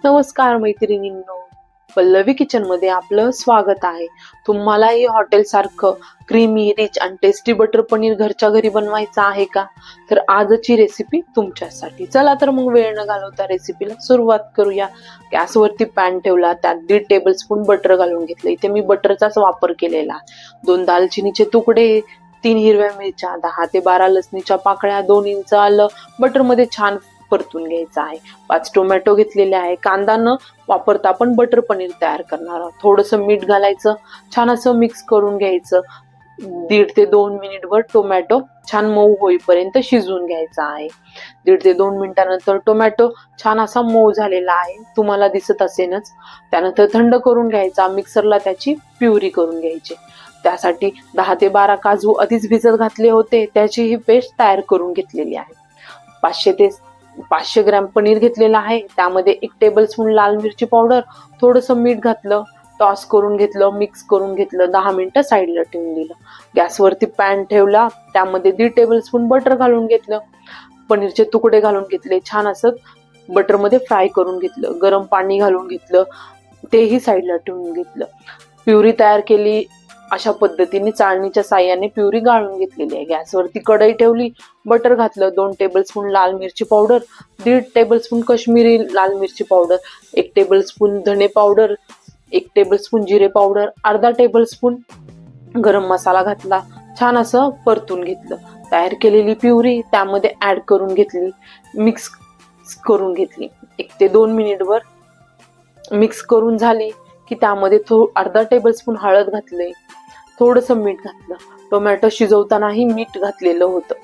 नमस्कार मैत्रिणींनो, पल्लवी किचन मध्ये आपलं स्वागत आहे. तुम्हालाही हॉटेल सारखं क्रीमी रिच आणि टेस्टी बटर पनीर घरच्या घरी बनवायचं आहे का? तर आजची रेसिपी तुमच्यासाठी. चला तर मग वेळ न घालवता रेसिपीला सुरुवात करूया. गॅसवरती पॅन ठेवला, त्यात 1.5 टेबलस्पून बटर घालून घेतलं. इथे मी बटरचाच वापर केलेला. 2 दालचिनीचे तुकडे, 3 हिरव्या मिरच्या, 10 ते 12 लसणीच्या पाकळ्या, 2 इंच आलं बटर मध्ये छान परतून घ्यायचं आहे. 5 टोमॅटो घेतलेले आहे. कांदा न वापरता आपण बटर पनीर तयार करणार आहोत. थोडंसं मीठ घालायचं, छान असं मिक्स करून घ्यायचं. 1.5 ते 2 मिनिटभर टोमॅटो छान मऊ होईपर्यंत शिजवून घ्यायचा आहे. 1.5 ते 2 मिनिटानंतर टोमॅटो छान असा मऊ झालेला आहे, तुम्हाला दिसत असेलच. त्यानंतर थंड करून घ्यायचा, मिक्सरला त्याची प्युरी करून घ्यायची. त्यासाठी 10 ते 12 काजू आधीच भिजत घातले होते, त्याची ही पेस्ट तयार करून घेतलेली आहे. 500 ग्रॅम पनीर घेतलेला आहे. त्यामध्ये 1 टेबलस्पून लाल मिरची पावडर, थोडंसं मीठ घातलं, टॉस करून घेतलं, मिक्स करून घेतलं, 10 मिनिटं साईडला ठेवून दिलं. गॅसवरती पॅन ठेवला, त्यामध्ये 1.5 टेबलस्पून बटर घालून घेतलं, पनीरचे तुकडे घालून घेतले, छान असं बटरमध्ये फ्राय करून घेतलं. गरम पाणी घालून घेतलं, तेही साईडला ठेवून घेतलं. प्युरी तयार केली. अशा पद्धतीने चाळणीच्या साह्याने प्युरी गाळून घेतलेली आहे. गॅसवरती कढई ठेवली, बटर घातलं, 2 टेबलस्पून लाल मिरची पावडर, 1.5 टेबलस्पून काश्मीरी लाल मिरची पावडर, 1 टेबलस्पून धने पावडर, 1 टेबलस्पून जिरे पावडर, अर्धा टेबलस्पून गरम मसाला घातला, छान असं परतून घेतलं. तयार केलेली प्युरी त्यामध्ये ऍड करून घेतली, मिक्स करून घेतली. 1 ते 2 मिनिटभर मिक्स करून झाली की त्यामध्ये अर्धा टेबलस्पून हळद घातले, थोडंसं मीठ घातलं. टोमॅटो शिजवतानाही मीठ घातलेलं होतं.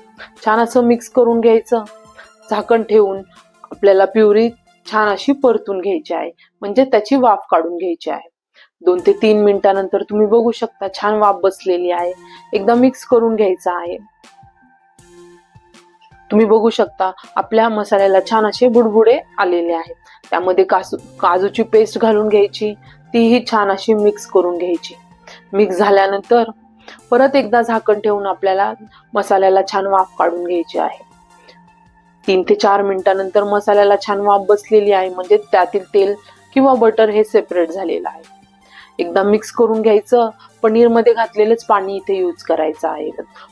छान असं मिक्स करून घ्यायचं. झाकण ठेवून आपल्याला प्युरी छान अशी परतून घ्यायची आहे, म्हणजे त्याची वाफ काढून घ्यायची आहे. 2 ते 3 मिनिटानंतर तुम्ही बघू शकता छान वाफ बसलेली आहे. एकदा मिक्स करून घ्यायचं आहे. तुम्ही बघू शकता आपल्या मसाल्याला छान असे बुडबुडे आलेले आहेत. त्यामध्ये काजूची पेस्ट घालून घ्यायची, तीही छान अशी मिक्स करून घ्यायची. मिक्स झाल्यानंतर परत एकदा झाकण ठेवून आपल्याला मसाल्याला छान वाफ काढून घ्यायची आहे. 3 ते 4 मिनिटानंतर मसाल्याला छान वाफ बसलेली आहे, म्हणजे त्यातील तेल किंवा बटर हे सेपरेट झालेलं आहे. एकदा मिक्स करून घ्यायचं. पनीर मध्ये घातलेलंच पाणी इथे यूज करायचं आहे.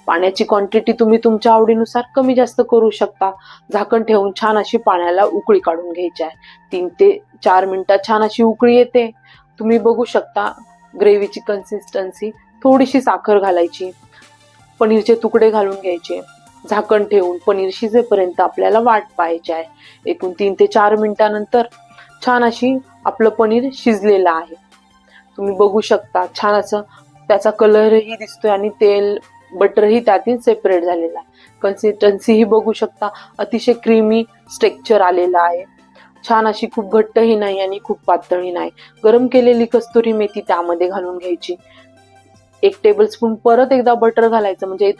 पाण्याची क्वांटिटी तुम्ही तुमच्या आवडीनुसार कमी जास्त करू शकता. झाकण ठेवून छान अशी पाण्याला उकळी काढून घ्यायची आहे. 3 ते 4 मिनिटात छान अशी उकळी येते. तुम्ही बघू शकता ग्रेव्हीची कन्सिस्टन्सी. थोडीशी साखर घालायची, पनीरचे तुकडे घालून घ्यायचे. झाकण ठेवून पनीर शिजेपर्यंत आपल्याला वाट पाहायची आहे. एकूण 3 ते 4 मिनिटानंतर छान अशी आपलं पनीर शिजलेलं आहे. तुम्ही बघू शकता छान असं त्याचा कलरही दिसतोय आणि तेल बटरही त्यातील सेपरेट झालेला आहे. कन्सिस्टन्सी ही बघू शकता, अतिशय क्रीमी स्ट्रक्चर आलेला आहे. छान अशी खूप घट्टही नाही आणि खूप पातळही नाही. गरम केलेली कस्तुरी मेथी त्यामध्ये घालून घ्यायची. 1 टेबलस्पून परत एकदा बटर घालायचं, म्हणजे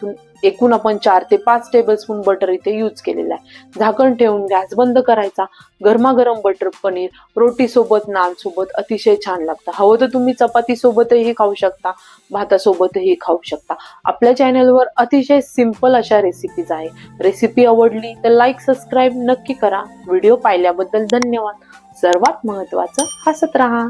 एकूण आपण 4 ते 5 टेबलस्पून बटर इथे यूज केलेलं आहे. झाकण ठेवून गॅस बंद करायचा. गरमागरम बटर पनीर रोटी सोबत, नान सोबत अतिशय छान लागतं. हवं तर तुम्ही चपाती सोबतही खाऊ शकता, भातासोबतही खाऊ शकता. आपल्या चॅनलवर अतिशय सिंपल अशा रेसिपीज आहे. रेसिपी आवडली तर लाईक, सबस्क्राईब नक्की करा. व्हिडिओ पाहिल्याबद्दल धन्यवाद. सर्वात महत्त्वाचं, हसत राहा.